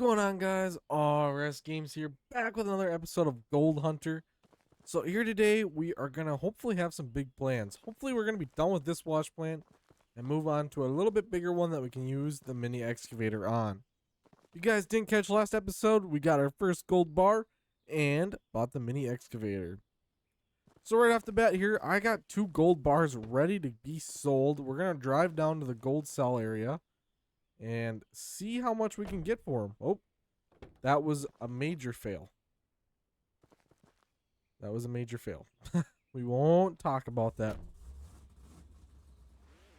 going on, guys? RS Games here, back with another episode of Gold Hunter. So here today, we are going to hopefully have some big plans. Hopefully we're going to be done with this wash plant and move on to a little bit bigger one that we can use the mini excavator on. If you guys didn't catch last episode, we got our first gold bar and bought the mini excavator. So right off the bat here, I got 2 gold bars ready to be sold. We're going to drive down to the gold cell area and see how much we can get for them. Oh, that was a major fail. That was a major fail. We won't talk about that.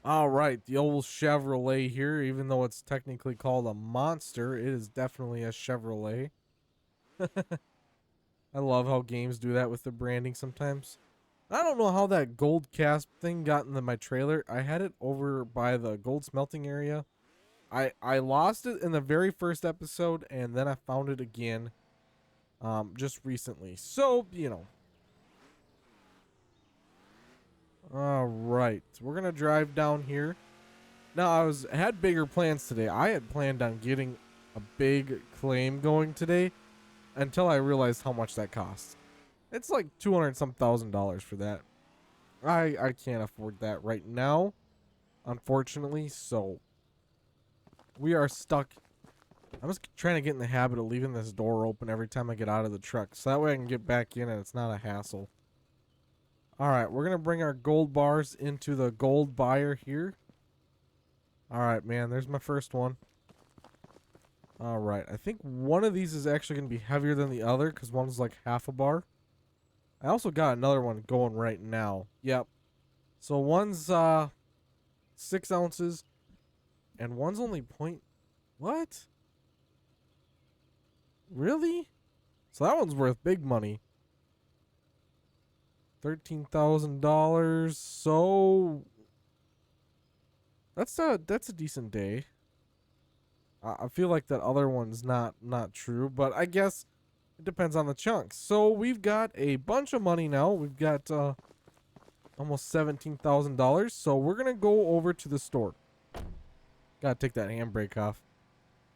All right, the old Chevrolet here, even though it's technically called a monster, it is definitely a Chevrolet. I love how games do that with the branding sometimes. I don't know how that gold cast thing got into my trailer. I had it over by the gold smelting area. I lost it in the very first episode, and then I found it again just recently. So, you know. Alright, we're going to drive down here. Now, I had bigger plans today. I had planned on getting a big claim going today until I realized how much that costs. It's like $200-some thousand for that. I can't afford that right now, unfortunately, so we are stuck. I'm just trying to get in the habit of leaving this door open every time I get out of the truck, so that way I can get back in and it's not a hassle. Alright, we're going to bring our gold bars into the gold buyer here. Alright, man, there's my first one. Alright, I think one of these is actually going to be heavier than the other because one's like half a bar. I also got another one going right now. Yep. So one's 6 ounces and one's only point... What? Really? So that one's worth big money. $13,000. So that's a decent day. I feel like that other one's not true, but I guess it depends on the chunks. So we've got a bunch of money now. We've got almost $17,000. So we're gonna go over to the store. Gotta take that handbrake off.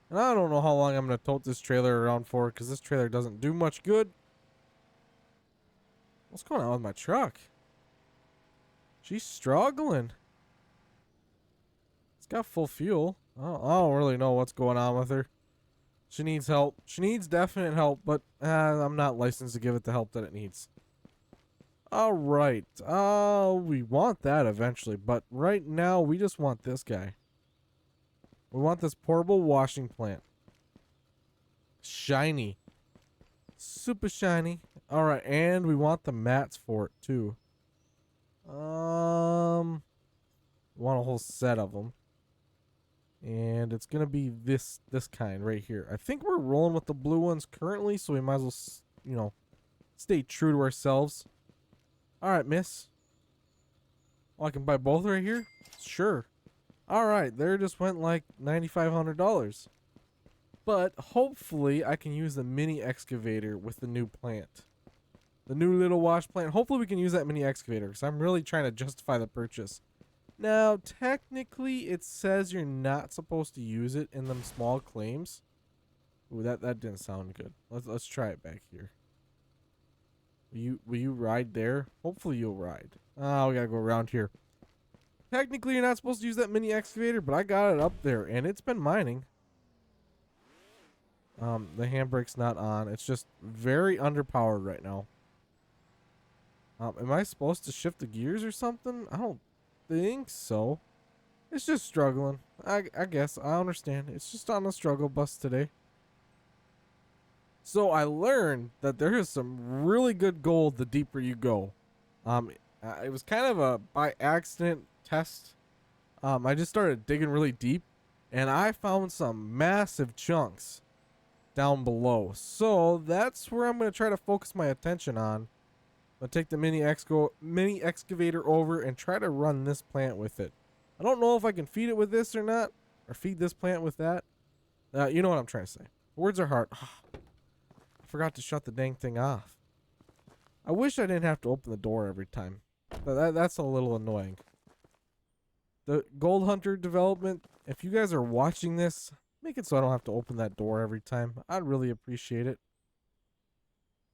And I don't know how long I'm going to tote this trailer around for because this trailer doesn't do much good. What's going on with my truck? She's struggling. It's got full fuel. I don't really know what's going on with her. She needs help. She needs definite help, but I'm not licensed to give it the help that it needs. Alright. We want that eventually, but right now we just want this guy. We want this portable washing plant. Shiny. Super shiny. Alright, and we want the mats for it too. We want a whole set of them. And it's gonna be this kind right here. I think we're rolling with the blue ones currently, so we might as well, you know, stay true to ourselves. Alright, miss. Oh, I can buy both right here? Sure. Alright, there just went like $9,500. But hopefully I can use the mini excavator with the new plant. The new little wash plant. Hopefully we can use that mini excavator because I'm really trying to justify the purchase. Now, technically it says you're not supposed to use it in them small claims. Ooh, that didn't sound good. Let's try it back here. Will you ride there? Hopefully you'll ride. Oh, we gotta go around here. Technically, you're not supposed to use that mini excavator, but I got it up there, and it's been mining. The handbrake's not on. It's just very underpowered right now. Am I supposed to shift the gears or something? I don't think so. It's just struggling. I guess. I understand. It's just on a struggle bus today. So I learned that there is some really good gold the deeper you go. It was kind of a by accident test. I just started digging really deep and I found some massive chunks down below. So that's where I'm going to try to focus my attention on. I'll take the mini excavator over and try to run this plant with it. I don't know if I can feed it with this or not, or feed this plant with that. You know what I'm trying to say. Words are hard. I forgot to shut the dang thing off. I wish I didn't have to open the door every time. That's a little annoying. The Gold Hunter development, if you guys are watching this, Make it so I don't have to open that door every time. I'd really appreciate it.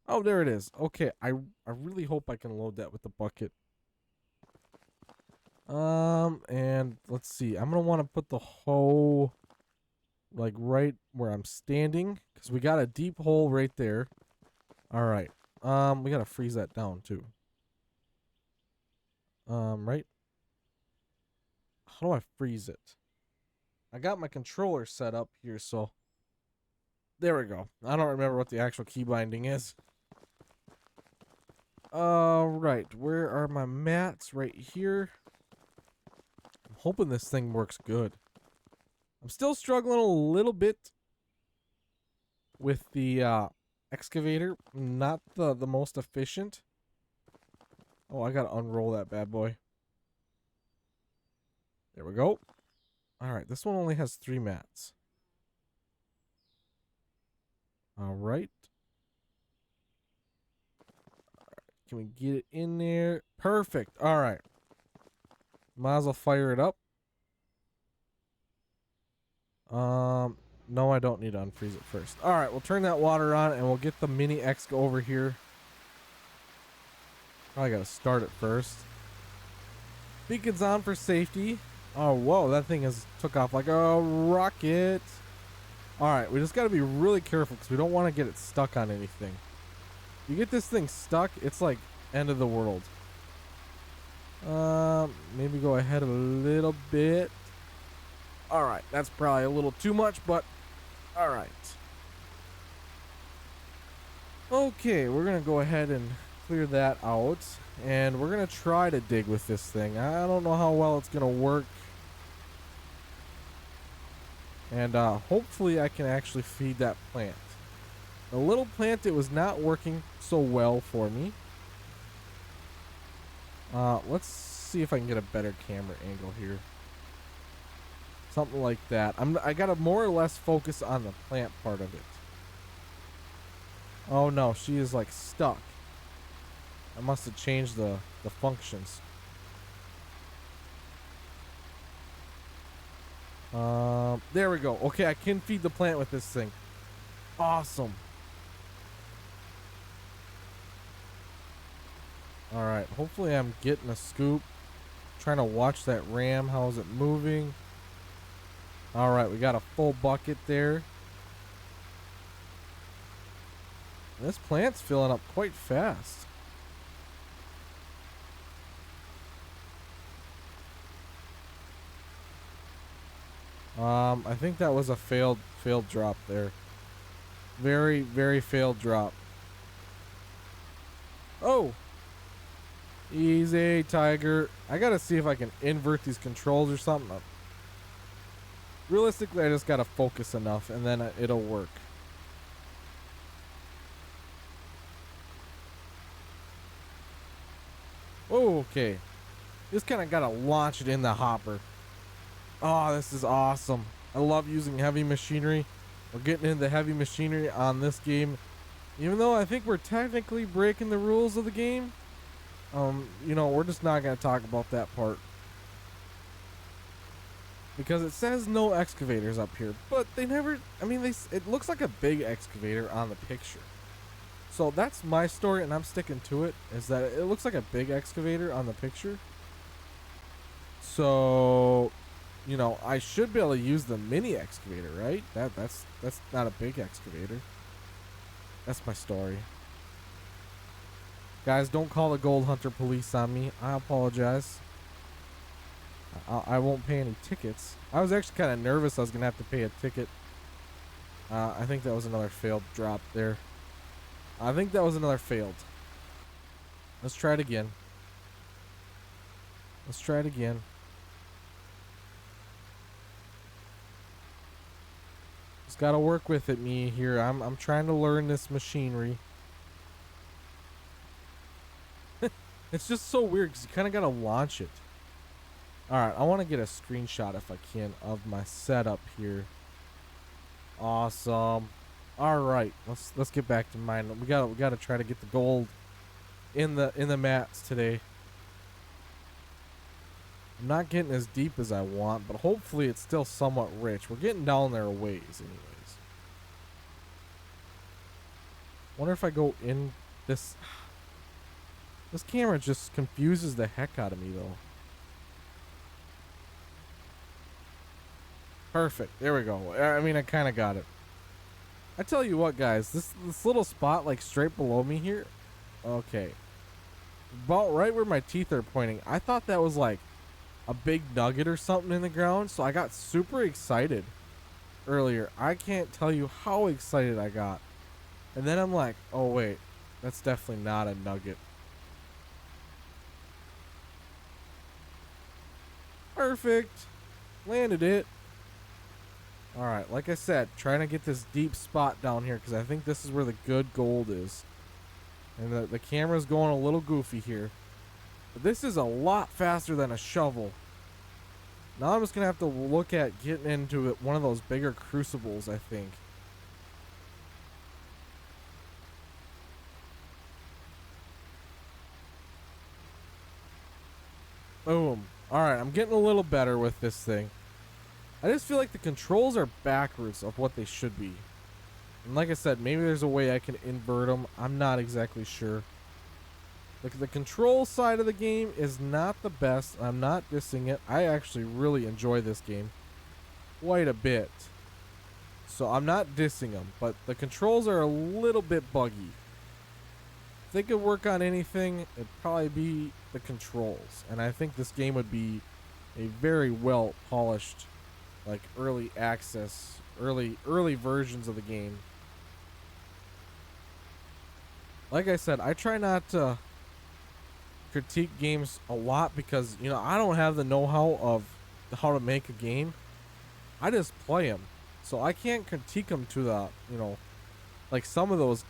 Oh, there it is. Okay, I really hope I can load that with the bucket. And let's see. I'm gonna want to put the hoe like right where I'm standing, because we got a deep hole right there. All right. We gotta freeze that down too. Right. How do I freeze it? I got my controller set up here, so there we go. I don't remember what the actual key binding is. Right. Where are my mats? Right here. I'm hoping this thing works good. I'm still struggling a little bit with the excavator. Not the most efficient. Oh, I gotta unroll that bad boy. There we go. Alright, this one only has 3 mats. Alright. Can we get it in there? Perfect. Alright. Might as well fire it up. No, I don't need to unfreeze it first. Alright, we'll turn that water on and we'll get the Mini X over here. Probably gotta start it first. Beacon's on for safety. Oh, whoa, that thing has took off like a rocket. Alright, we just gotta be really careful because we don't want to get it stuck on anything. You get this thing stuck, it's like end of the world. Maybe go ahead a little bit. Alright, that's probably a little too much, but alright. Okay, we're gonna go ahead and clear that out. And we're gonna try to dig with this thing. I don't know how well it's gonna work. And hopefully I can actually feed that plant. The little plant, it was not working so well for me. Let's see if I can get a better camera angle here. Something like that. I gotta more or less focus on the plant part of it. Oh no, she is like stuck. I must have changed the functions. There we go. Okay, I can feed the plant with this thing. Awesome. Alright, hopefully I'm getting a scoop. Trying to watch that ram. How is it moving? Alright, we got a full bucket there. This plant's filling up quite fast. I think that was a failed drop there. Very, very failed drop. Oh! Easy, tiger. I gotta see if I can invert these controls or something. Realistically, I just gotta focus enough and then it'll work. Oh, okay. Just kind of gotta launch it in the hopper. Oh, this is awesome. I love using heavy machinery. We're getting into heavy machinery on this game. Even though I think we're technically breaking the rules of the game. You know, we're just not going to talk about that part. Because it says no excavators up here. But they never, I mean, it looks like a big excavator on the picture. So that's my story and I'm sticking to it. Is that it looks like a big excavator on the picture. So... you know, I should be able to use the mini excavator, right? That's not a big excavator. That's my story. Guys, don't call the gold hunter police on me. I apologize. I won't pay any tickets. I was actually kind of nervous I was going to have to pay a ticket. I think that was another failed drop there. I think that was another failed. Let's try it again. Let's try it again. Just gotta work with it, me here. I'm trying to learn this machinery. It's just so weird because you kind of gotta launch it. All right, I want to get a screenshot if I can of my setup here. Awesome. All right, let's get back to mine. We gotta try to get the gold in the mats today. I'm not getting as deep as I want, but hopefully it's still somewhat rich. We're getting down there a ways anyways. Wonder if I go in this... This camera just confuses the heck out of me though. Perfect. There we go. I mean, I kind of got it. I tell you what, guys. This little spot, like, straight below me here. Okay. About right where my teeth are pointing. I thought that was, like, a big nugget or something in the ground. So I got super excited earlier. I can't tell you how excited I got. And then I'm like, oh, wait. That's definitely not a nugget. Perfect. Landed it. Alright, like I said, trying to get this deep spot down here because I think this is where the good gold is. And the camera's going a little goofy here. But this is a lot faster than a shovel. Now I'm just going to have to look at getting into one of those bigger crucibles, I think. Boom. Alright, I'm getting a little better with this thing. I just feel like the controls are backwards of what they should be. And like I said, maybe there's a way I can invert them. I'm not exactly sure. The control side of the game is not the best. I'm not dissing it. I actually really enjoy this game quite a bit. So I'm not dissing them, but the controls are a little bit buggy. If they could work on anything, it'd probably be the controls. And I think this game would be a very well polished, like, early access, early versions of the game. Like I said, I try not to critique games a lot because, you know, I don't have the know-how of how to make a game. I just play them. So I can't critique them to the, you know, like some of those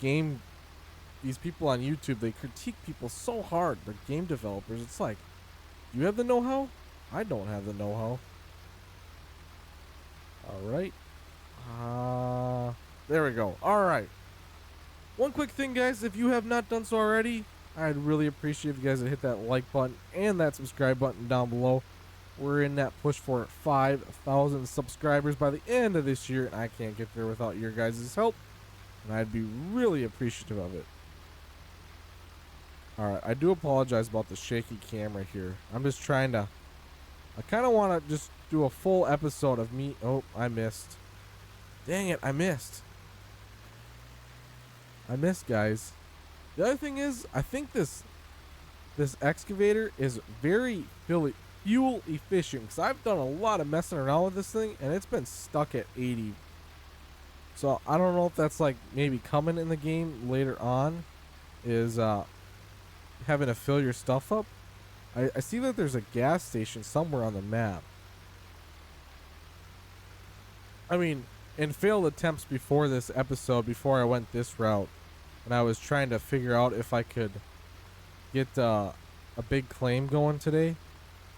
these people on YouTube, they critique people so hard. They're game developers. It's like, you have the know-how? I don't have the know-how. Alright. There we go. Alright. One quick thing, guys. If you have not done so already, I'd really appreciate if you guys would hit that like button and that subscribe button down below. We're in that push for 5,000 subscribers by the end of this year, and I can't get there without your guys' help. And I'd be really appreciative of it. Alright, I do apologize about the shaky camera here. I'm just trying to... I kind of want to just do a full episode of me... Oh, I missed. Dang it, I missed. I missed, guys. The other thing is, I think this excavator is very fuel efficient. Because I've done a lot of messing around with this thing, and it's been stuck at 80. So, I don't know if that's like maybe coming in the game later on. Is having to fill your stuff up. I see that there's a gas station somewhere on the map. I mean, in failed attempts before this episode, before I went this route, and I was trying to figure out if I could get a big claim going today,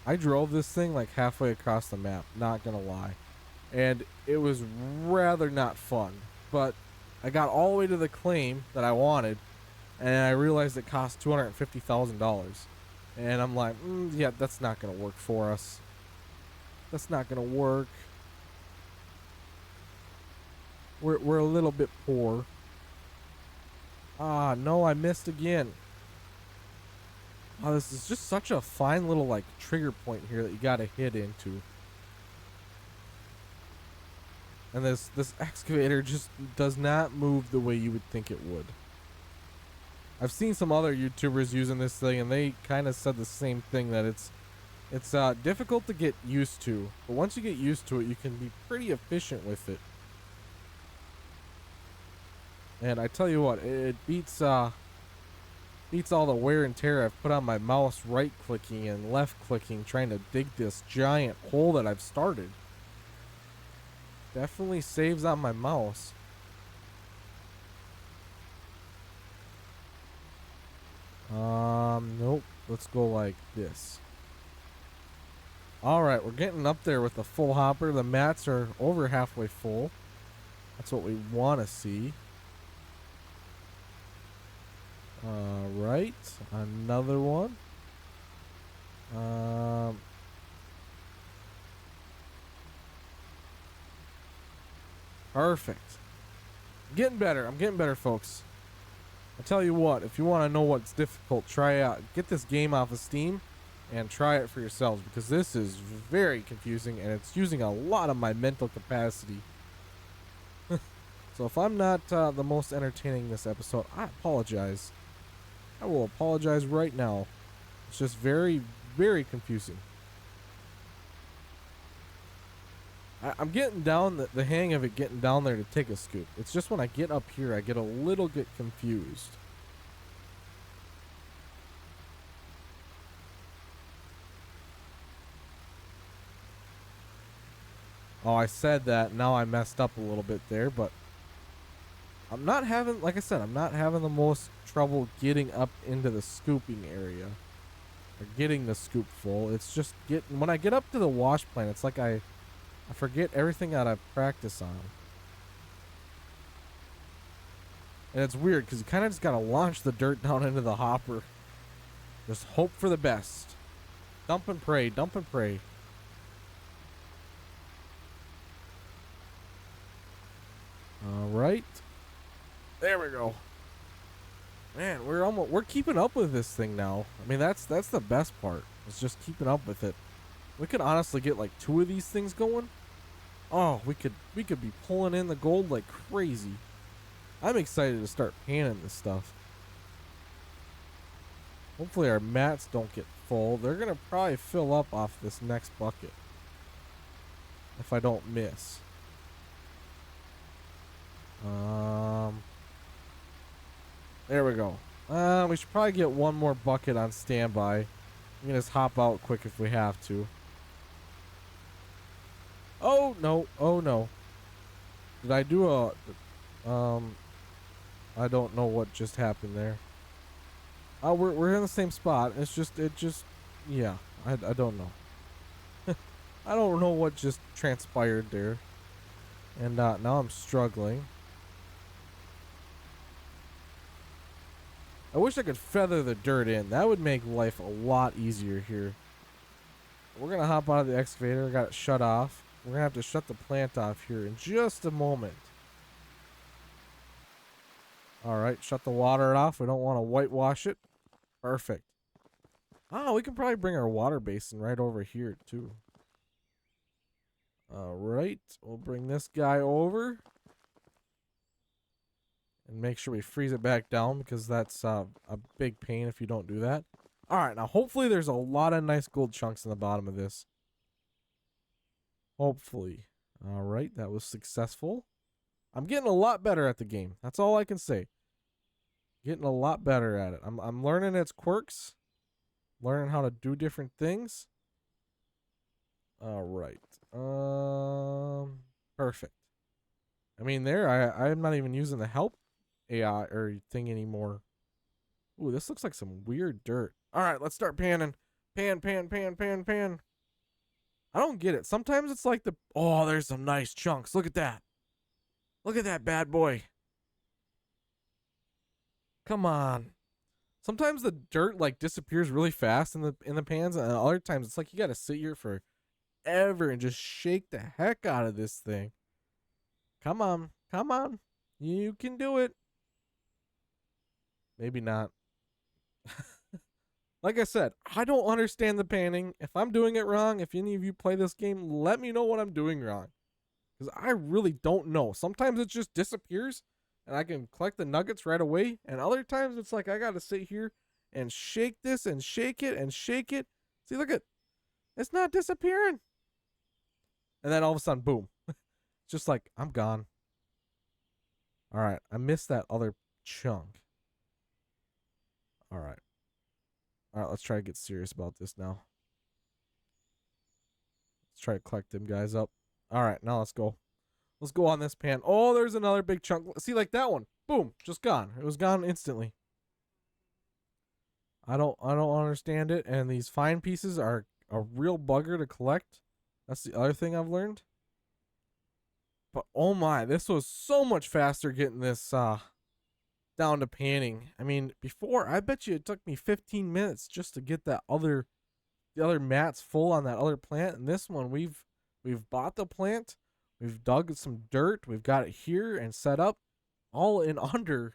I drove this thing like halfway across the map, not gonna lie. And it was rather not fun. But I got all the way to the claim that I wanted, and I realized it cost $250,000. And I'm like, yeah, that's not going to work for us. That's not going to work. We're a little bit poor. Ah, no, I missed again. Oh, this is just such a fine little, like, trigger point here that you got to hit into. And this excavator just does not move the way you would think it would. I've seen some other YouTubers using this thing, and they kind of said the same thing, that it's difficult to get used to. But once you get used to it, you can be pretty efficient with it. And I tell you what, it beats all the wear and tear I've put on my mouse right-clicking and left-clicking trying to dig this giant hole that I've started. Definitely saves on my mouse. Nope. Let's go like this. Alright, we're getting up there with the full hopper. The mats are over halfway full. That's what we want to see. Alright, another one. Perfect. I'm getting better. I'm getting better, folks. I tell you what, if you want to know what's difficult, try out. Get this game off of Steam and try it for yourselves, because this is very confusing and it's using a lot of my mental capacity. So if I'm not the most entertaining this episode, I apologize. I will apologize right now. It's just very, very confusing. I'm getting down the hang of it, getting down there to take a scoop. It's just when I get up here, I get a little bit confused. Oh, I said that. Now I messed up a little bit there, but I'm not having, like I said, I'm not having the most trouble getting up into the scooping area or getting the scoop full. It's just when I get up to the wash plant, it's like I forget everything that I practice on. And it's weird because you kind of just got to launch the dirt down into the hopper. Just hope for the best. Dump and pray, dump and pray. All right. There we go. Man, we're keeping up with this thing now. I mean, that's the best part. It's just keeping up with it. We could honestly get like 2 of these things going. Oh, we could be pulling in the gold like crazy. I'm excited to start panning this stuff. Hopefully our mats don't get full. They're gonna probably fill up off this next bucket if I don't miss. There we go. We should probably get 1 more bucket on standby. We can just hop out quick if we have to. Oh no! Oh no! Did I do a? I don't know what just happened there. Oh, we're in the same spot. It just, yeah. I don't know. I don't know what just transpired there. And now I'm struggling. I wish I could feather the dirt in. That would make life a lot easier here. We're gonna hop out of the excavator. I got it shut off. We're gonna have to shut the plant off here in just a moment. Alright, shut the water off. We don't want to whitewash it. Perfect. Oh, we can probably bring our water basin right over here too. Alright, we'll bring this guy over. And make sure we freeze it back down, because that's a big pain if you don't do that. Alright, now hopefully there's a lot of nice gold chunks in the bottom of this. Hopefully. Alright, that was successful. I'm getting a lot better at the game. That's all I can say. Getting a lot better at it. I'm learning its quirks. Learning how to do different things. Alright. Perfect. I mean, I'm not even using the help AI or thing anymore. Ooh, this looks like some weird dirt. Alright, let's start panning. Pan. I don't get it. Sometimes it's like oh, there's some nice chunks. Look at that. Look at that bad boy. Come on. Sometimes the dirt like disappears really fast in the pans, and other times it's like you gotta sit here forever and just shake the heck out of this thing. Come on. You can do it. Maybe not. Like I said, I don't understand the panning. If I'm doing it wrong, if any of you play this game, let me know what I'm doing wrong. Because I really don't know. Sometimes it just disappears and I can collect the nuggets right away. And other times it's like I got to sit here and shake this and shake it and shake it. See, look at, it's not disappearing. And then all of a sudden, boom. Just like, I'm gone. All right, I missed that other chunk. All right, let's try to get serious about this now. Let's try to collect them guys up. All right, now let's go. Let's go on this pan. Oh, there's another big chunk. See, like that one. Boom, just gone. It was gone instantly. I don't understand it. And these fine pieces are a real bugger to collect. That's the other thing I've learned. But oh my, this was so much faster getting this down to panning. I mean, before, I bet you it took me 15 minutes just to get the other mats full on that other plant. And this one, we've bought the plant. We've dug some dirt. We've got it here and set up all in under,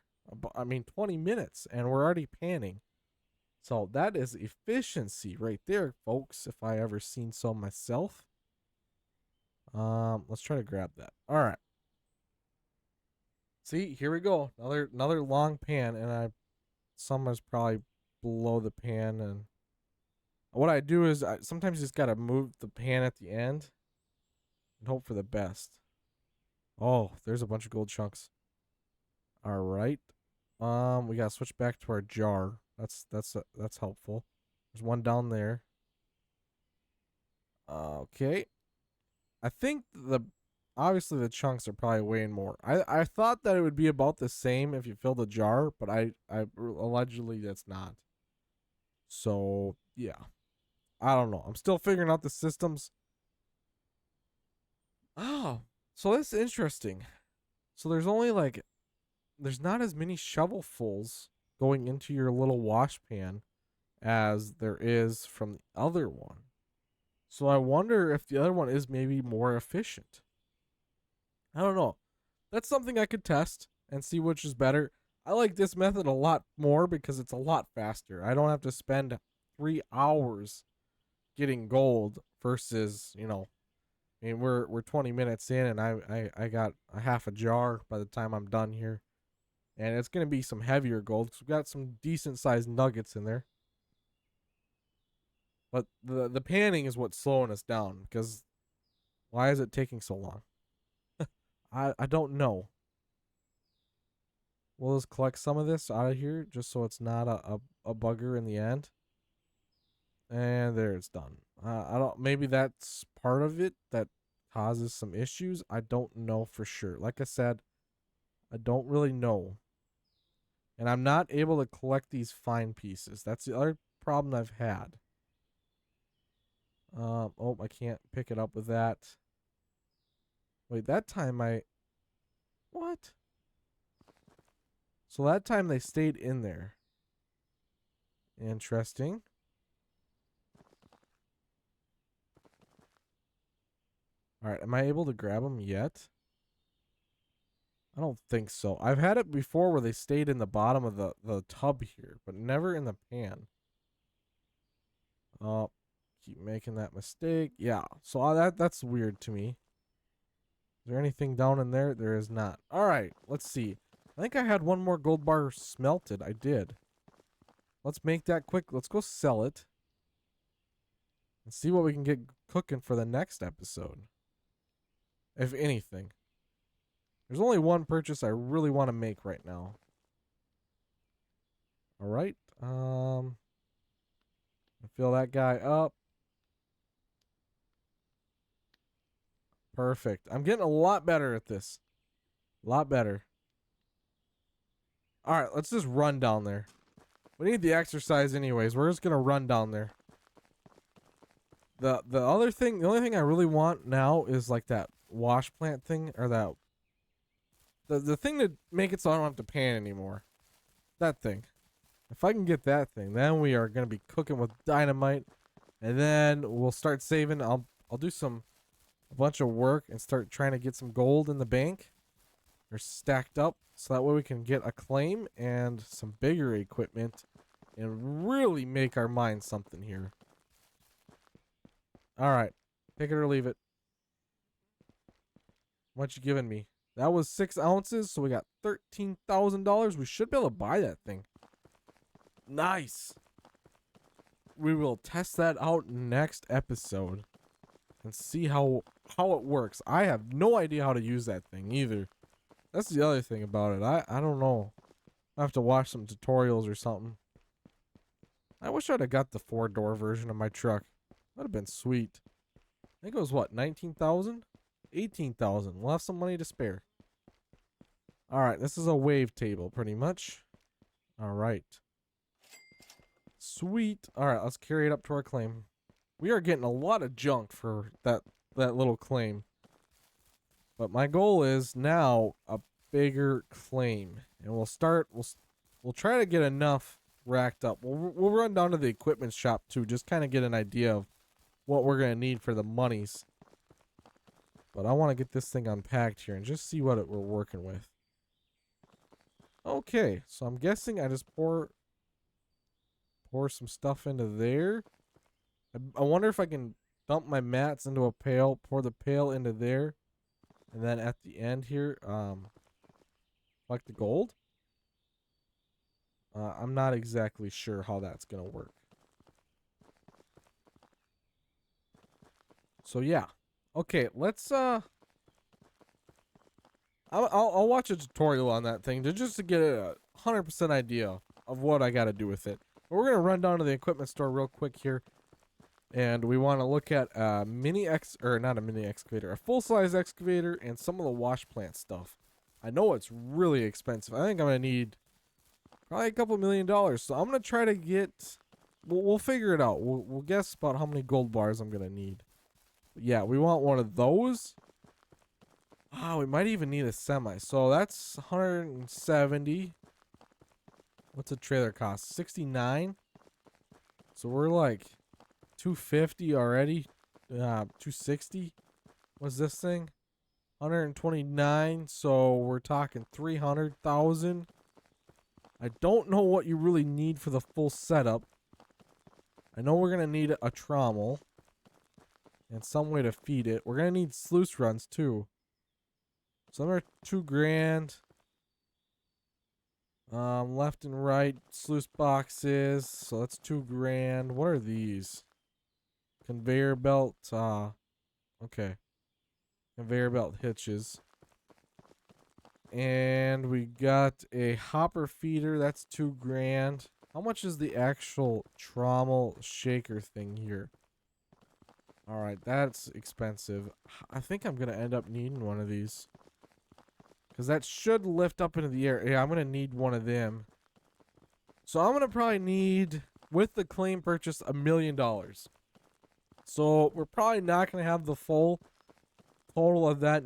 20 minutes, and we're already panning. So that is efficiency right there, folks, if I ever seen so myself. Let's try to grab that. All right. See, here we go. Another long pan, and some is probably below the pan. And what I do is I sometimes just gotta move the pan at the end and hope for the best. Oh, there's a bunch of gold chunks. All right. We gotta switch back to our jar. That's helpful. There's one down there. Okay. I think obviously the chunks are probably weighing more. I thought that it would be about the same if you filled a jar, but I allegedly that's not. So yeah, I don't know. I'm still figuring out the systems. Oh, so that's interesting. So there's not as many shovelfuls going into your little wash pan as there is from the other one. So I wonder if the other one is maybe more efficient. I don't know. That's something I could test and see which is better. I like this method a lot more because it's a lot faster. I don't have to spend 3 hours getting gold versus, we're 20 minutes in and I got a half a jar by the time I'm done here. And it's going to be some heavier gold because we've got some decent sized nuggets in there. But the panning is what's slowing us down because why is it taking so long? I don't know. We'll just collect some of this out of here just so it's not a bugger in the end. And there, it's done. I don't. Maybe that's part of it that causes some issues. I don't know for sure. Like I said, I don't really know. And I'm not able to collect these fine pieces. That's the other problem I've had. Oh, I can't pick it up with that. Wait, that time what? So that time they stayed in there. Interesting. All right, am I able to grab them yet? I don't think so. I've had it before where they stayed in the bottom of the tub here, but never in the pan. Oh, keep making that mistake. Yeah, so that's weird to me. Is there anything down in there? There is not. All right, let's see. I think I had one more gold bar smelted. I did. Let's make that quick. Let's go sell it. And see what we can get cooking for the next episode. If anything. There's only one purchase I really want to make right now. All right. Fill that guy up. Perfect. I'm getting a lot better at this. A lot better. All right, let's just run down there. We need the exercise anyways. We're just going to run down there. The only thing I really want now is like that wash plant thing or that the thing to make it so I don't have to pan anymore. That thing. If I can get that thing, then we are going to be cooking with dynamite, and then we'll start saving. I'll do a bunch of work and start trying to get some gold in the bank or stacked up so that way we can get a claim and some bigger equipment and really make our mine something here. All right, take it or leave it. What you giving me? That was 6 ounces, so we got $13,000. We should be able to buy that thing. Nice. We will test that out next episode and see how it works. I have no idea how to use that thing either. That's the other thing about it. I don't know. I have to watch some tutorials or something. I wish I'd have got the 4-door version of my truck. That'd have been sweet. I think it was what, 19,000? 18,000. We'll have some money to spare. All right, this is a wave table pretty much. All right. Sweet. All right, let's carry it up to our claim. We are getting a lot of junk for that little claim. But my goal is now a bigger claim. And we'll try to get enough racked up. We'll run down to the equipment shop too, just kind of get an idea of what we're going to need for the monies. But I want to get this thing unpacked here and just see what we're working with. Okay, so I'm guessing I just pour some stuff into there. I wonder if I can dump my mats into a pail, pour the pail into there, and then at the end here, like the gold. I'm not exactly sure how that's gonna work. So yeah, okay, let's I'll watch a tutorial on that thing just to get a 100% idea of what I got to do with it. But we're gonna run down to the equipment store real quick here, and we want to look at not a mini excavator, a full-size excavator, and some of the wash plant stuff. I know it's really expensive. I think I'm gonna need probably a couple $1,000,000. So I'm gonna try to get. We'll figure it out. We'll guess about how many gold bars I'm gonna need. But yeah, we want one of those. Ah, we might even need a semi. So that's 170. What's a trailer cost? 69. So we're like 250 already. 260. What's this thing? 129. So we're talking 300,000. I don't know what you really need for the full setup. I know we're gonna need a trommel and some way to feed it. We're gonna need sluice runs too. Some are $2,000. Left and right sluice boxes. So that's $2,000. What are these? Conveyor belt. Okay. Conveyor belt hitches. And we got a hopper feeder. That's $2,000. How much is the actual trommel shaker thing here? All right, that's expensive. I think I'm gonna end up needing one of these. Because that should lift up into the air. Yeah, I'm going to need one of them. So I'm going to probably need, with the claim purchase, $1,000,000. So we're probably not going to have the full total of that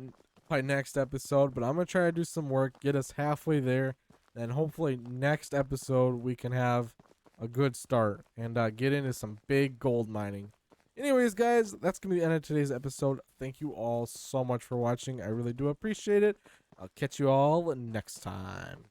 by next episode. But I'm going to try to do some work, get us halfway there. And hopefully next episode we can have a good start and get into some big gold mining. Anyways, guys, that's going to be the end of today's episode. Thank you all so much for watching. I really do appreciate it. I'll catch you all next time.